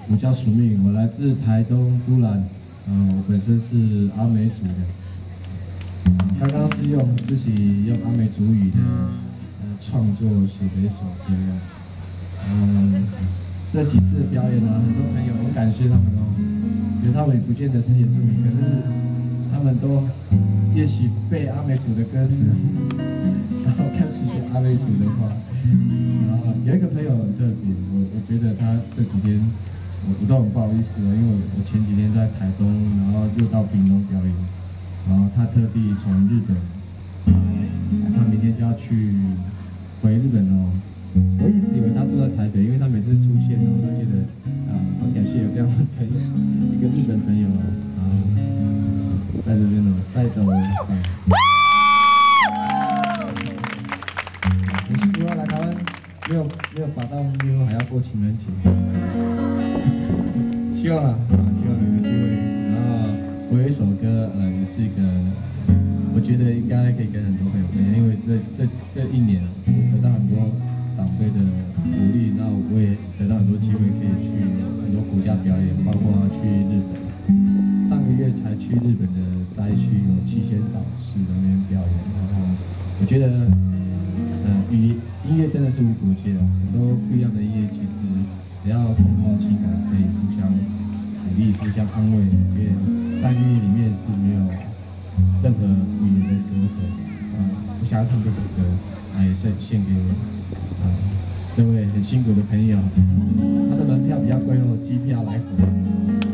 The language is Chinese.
我叫苏命，我来自台东都兰，我本身是阿美族的。刚刚是自己用阿美族语的创作写的一首歌。这几次的表演呢，很多朋友很感谢他们哦，因为他们也不见得是原住民，可是他们都练习背阿美族的歌词，然后开始学阿美族的话。然后有一个朋友很特别，我觉得他这几天我都很不好意思了，因为我前几天在台东，然后又到屏东表演，然后他特地从日本他明天就要回日本哦。我一直以为他住在台北，因为他每次出现我都觉得很感谢有这样的朋友，一个日本朋友在这边赛斗上。很辛苦啊，来台湾没有把到妞，还要过情人节。希望希望有个机会。然后我有一首歌，也是一个，我觉得应该可以跟很多朋友分享，因为这一年我得到很多长辈的鼓励，那我也得到很多机会可以去很多国家表演，包括去日本。上个月才去日本的灾区有七仙沼市那边表演，然后我觉得。音乐真的是无国界的，很多不一样的音乐，其实只要共同情感，可以互相鼓励、互相安慰。我觉得在音乐里面是没有任何语言的隔阂。我想要唱这首歌，也献给这位很辛苦的朋友。他的门票比较贵哦，机票来回。